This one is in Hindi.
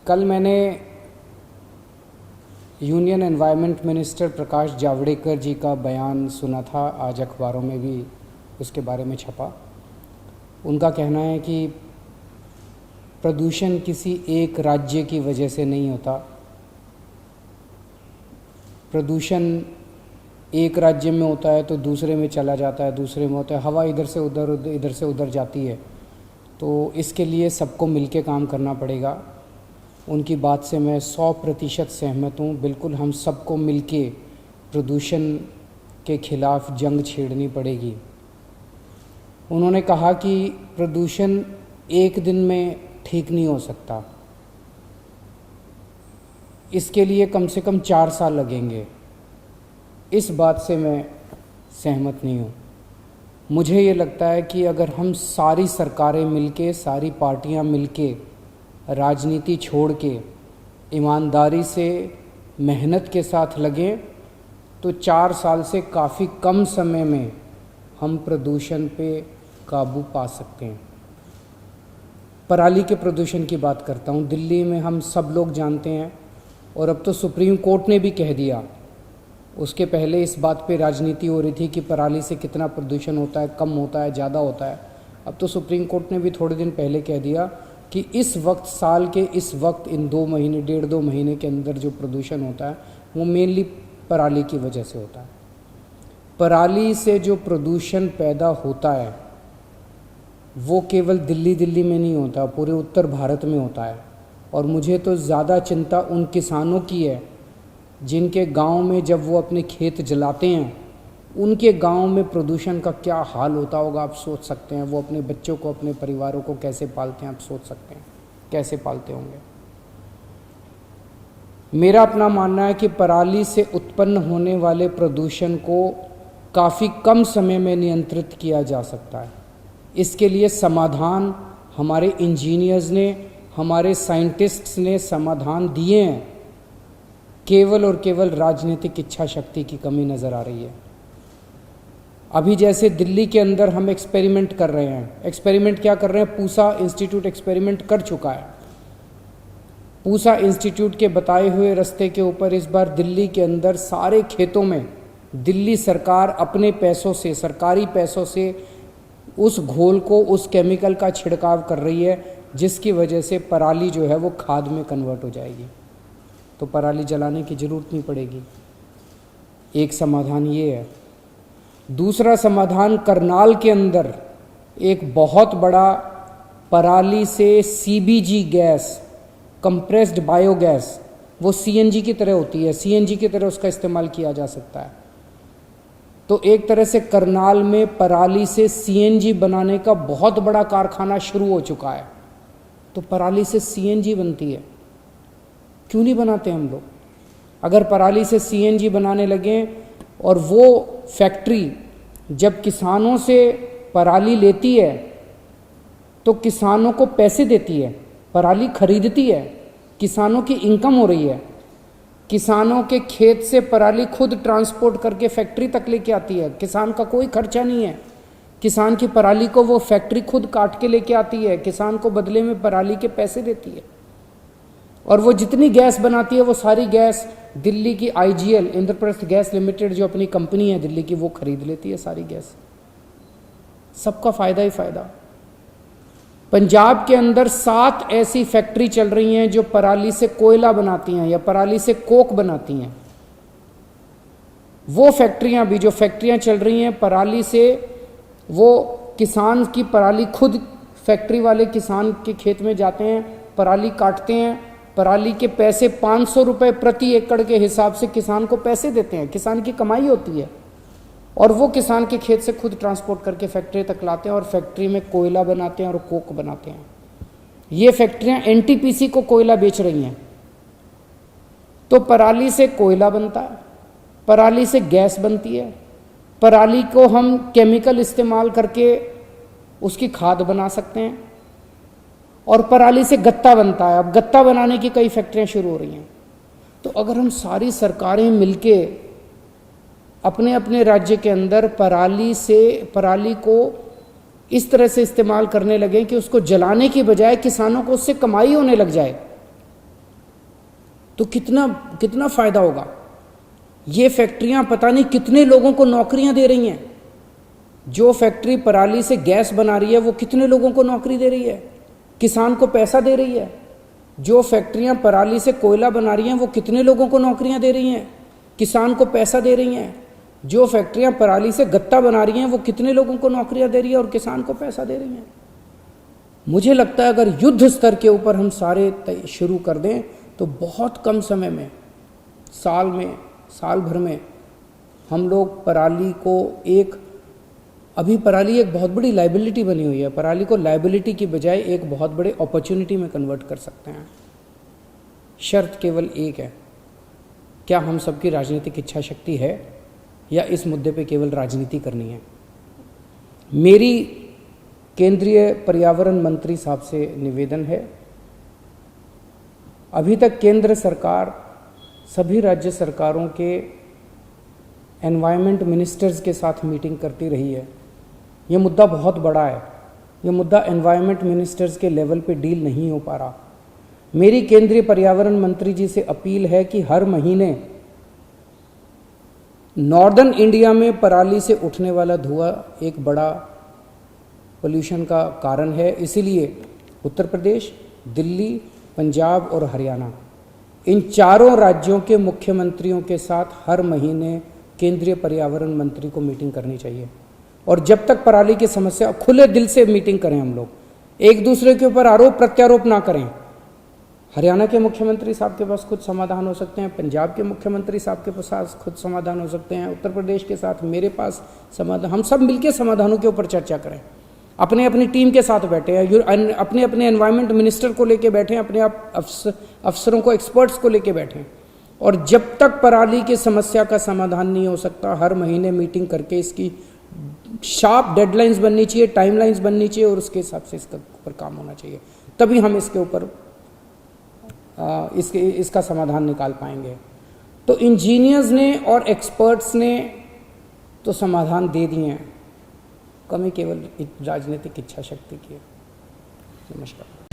कल मैंने union environment minister Prakash Javadekar जी का बयान सुना था, आज अखबारों में भी उसके बारे में छपा। उनका कहना है कि प्रदूषण किसी एक राज्य की वजह से नहीं होता। प्रदूषण एक राज्य में होता है तो दूसरे में चला जाता है, दूसरे में होता है, हवा इधर से उधर जाती है। तो इसके लिए सबको मिलके काम करना पड़ेगा। उनकी बात से मैं 100% सहमत हूँ। बिल्कुल हम सबको मिलके प्रदूषण के खिलाफ जंग छेड़नी पड़ेगी। उन्होंने कहा कि प्रदूषण एक दिन में ठीक नहीं हो सकता, इसके लिए कम से कम 4 साल लगेंगे। इस बात से मैं सहमत नहीं हूँ। मुझे ये लगता है कि अगर हम सारी सरकारें मिलके, सारी पार्टियां मिलके, राजनीति छोड़ के ईमानदारी से मेहनत के साथ लगें तो 4 साल से काफ़ी कम समय में हम प्रदूषण पे काबू पा सकते हैं। पराली के प्रदूषण की बात करता हूँ। दिल्ली में हम सब लोग जानते हैं और अब तो सुप्रीम कोर्ट ने भी कह दिया। उसके पहले इस बात पे राजनीति हो रही थी कि पराली से कितना प्रदूषण होता है, कम होता है, ज़्यादा होता है। अब तो सुप्रीम कोर्ट ने भी थोड़े दिन पहले कह दिया कि इस वक्त, साल के इस वक्त, इन 2 महीने, 1.5-2 महीने के अंदर जो प्रदूषण होता है वो मेनली पराली की वजह से होता है। पराली से जो प्रदूषण पैदा होता है वो केवल दिल्ली में नहीं होता, पूरे उत्तर भारत में होता है। और मुझे तो ज़्यादा चिंता उन किसानों की है जिनके गांव में जब वो अपने खेत जलाते हैं, उनके गांव में प्रदूषण का क्या हाल होता होगा आप सोच सकते हैं। वो अपने बच्चों को, अपने परिवारों को कैसे पालते हैं आप सोच सकते हैं, कैसे पालते होंगे। मेरा अपना मानना है कि पराली से उत्पन्न होने वाले प्रदूषण को काफ़ी कम समय में नियंत्रित किया जा सकता है। इसके लिए समाधान हमारे इंजीनियर्स ने, हमारे साइंटिस्ट्स ने समाधान दिए हैं। केवल और केवल राजनीतिक इच्छा शक्ति की कमी नज़र आ रही है। अभी जैसे दिल्ली के अंदर हम एक्सपेरिमेंट कर रहे हैं। एक्सपेरिमेंट क्या कर रहे हैं? पूसा इंस्टीट्यूट एक्सपेरिमेंट कर चुका है। पूसा इंस्टीट्यूट के बताए हुए रास्ते के ऊपर इस बार दिल्ली के अंदर सारे खेतों में दिल्ली सरकार अपने पैसों से, सरकारी पैसों से उस घोल को, उस केमिकल का छिड़काव कर रही है, जिसकी वजह से पराली जो है वो खाद में कन्वर्ट हो जाएगी। तो पराली जलाने की ज़रूरत नहीं पड़ेगी। एक समाधान ये है। दूसरा समाधान, करनाल के अंदर एक बहुत बड़ा पराली से CBG गैस, कंप्रेस्ड बायोगैस, वो CNG की तरह होती है, CNG की तरह उसका इस्तेमाल किया जा सकता है। तो एक तरह से करनाल में पराली से CNG बनाने का बहुत बड़ा कारखाना शुरू हो चुका है। तो पराली से CNG बनती है, क्यों नहीं बनाते हम लोग? अगर पराली से CNG बनाने लगें और वो फैक्ट्री जब किसानों से पराली लेती है तो किसानों को पैसे देती है, पराली खरीदती है, किसानों की इनकम हो रही है। किसानों के खेत से पराली खुद ट्रांसपोर्ट करके फैक्ट्री तक लेके आती है। किसान का कोई खर्चा नहीं है। किसान की पराली को वो फैक्ट्री खुद काट के लेके आती है, किसान को बदले में पराली के पैसे देती है। और वो जितनी गैस बनाती है वो सारी गैस दिल्ली की IGL, इंद्रप्रस्थ गैस लिमिटेड, जो अपनी कंपनी है दिल्ली की, वो खरीद लेती है सारी गैस। सबका फ़ायदा ही फ़ायदा। पंजाब के अंदर 7 ऐसी फैक्ट्री चल रही हैं जो पराली से कोयला बनाती हैं या पराली से कोक बनाती हैं। वो फैक्ट्रियां भी, जो फैक्ट्रियां चल रही हैं पराली से, वो किसान की पराली खुद, फैक्ट्री वाले किसान के खेत में जाते हैं, पराली काटते हैं, पराली के पैसे 500 रुपये प्रति एकड़ के हिसाब से किसान को पैसे देते हैं। किसान की कमाई होती है और वो किसान के खेत से खुद ट्रांसपोर्ट करके फैक्ट्री तक लाते हैं और फैक्ट्री में कोयला बनाते हैं और कोक बनाते हैं। ये फैक्ट्रियां NTPC को कोयला बेच रही हैं। तो पराली से कोयला बनता है, पराली से गैस बनती है, पराली को हम केमिकल इस्तेमाल करके उसकी खाद बना सकते हैं और पराली से गत्ता बनता है। अब गत्ता बनाने की कई फैक्ट्रियां शुरू हो रही हैं। तो अगर हम सारी सरकारें मिलके अपने अपने राज्य के अंदर पराली को इस तरह से इस्तेमाल करने लगे कि उसको जलाने की बजाय किसानों को उससे कमाई होने लग जाए, तो कितना कितना फ़ायदा होगा। ये फैक्ट्रियां पता नहीं कितने लोगों को नौकरियां दे रही हैं। जो फैक्ट्री पराली से गैस बना रही है वो कितने लोगों को नौकरी दे रही है, किसान को पैसा दे रही है। जो फैक्ट्रियां पराली से कोयला बना रही हैं वो कितने लोगों को नौकरियां दे रही हैं, किसान को पैसा दे रही हैं। जो फैक्ट्रियां पराली से गत्ता बना रही हैं वो कितने लोगों को नौकरियां दे रही है और किसान को पैसा दे रही हैं। मुझे लगता है अगर युद्ध स्तर के ऊपर हम सारे शुरू कर दें तो बहुत कम समय में, साल भर में हम लोग पराली को अभी पराली एक बहुत बड़ी लाइबिलिटी बनी हुई है, पराली को लाइबिलिटी की बजाय एक बहुत बड़े अपॉर्चुनिटी में कन्वर्ट कर सकते हैं। शर्त केवल एक है, क्या हम सबकी राजनीतिक इच्छा शक्ति है या इस मुद्दे पे केवल राजनीति करनी है। मेरी केंद्रीय पर्यावरण मंत्री साहब से निवेदन है, अभी तक केंद्र सरकार सभी राज्य सरकारों के एनवायरनमेंट मिनिस्टर्स के साथ मीटिंग करती रही है। ये मुद्दा बहुत बड़ा है, ये मुद्दा एनवायरनमेंट मिनिस्टर्स के लेवल पे डील नहीं हो पा रहा। मेरी केंद्रीय पर्यावरण मंत्री जी से अपील है कि हर महीने नॉर्दर्न इंडिया में पराली से उठने वाला धुआं एक बड़ा पोल्यूशन का कारण है, इसीलिए उत्तर प्रदेश, दिल्ली, पंजाब और हरियाणा, इन चारों राज्यों के मुख्यमंत्रियों के साथ हर महीने केंद्रीय पर्यावरण मंत्री को मीटिंग करनी चाहिए। और जब तक पराली की समस्या, खुले दिल से मीटिंग करें हम लोग, एक दूसरे के ऊपर आरोप प्रत्यारोप ना करें। हरियाणा के मुख्यमंत्री साहब के पास खुद समाधान हो सकते हैं, पंजाब के मुख्यमंत्री साहब के पास खुद समाधान हो सकते हैं, उत्तर प्रदेश के साथ मेरे पास समाधान, हम सब मिलकर समाधानों के ऊपर चर्चा करें। अपने अपनी टीम के साथ बैठे हैं, अपने अपने एनवायरनमेंट मिनिस्टर को लेके बैठे हैं, अपने आप अफसरों को, एक्सपर्ट्स को लेके बैठे हैं। और जब तक पराली की समस्या का समाधान नहीं हो सकता, हर महीने मीटिंग करके इसकी शार्प डेडलाइंस बननी चाहिए, टाइमलाइंस बननी चाहिए और उसके हिसाब से इसके ऊपर काम होना चाहिए। तभी हम इसके ऊपर इसका समाधान निकाल पाएंगे। तो इंजीनियर्स ने और एक्सपर्ट्स ने तो समाधान दे दिए हैं, कमी केवल राजनीतिक इच्छा शक्ति की है। नमस्कार।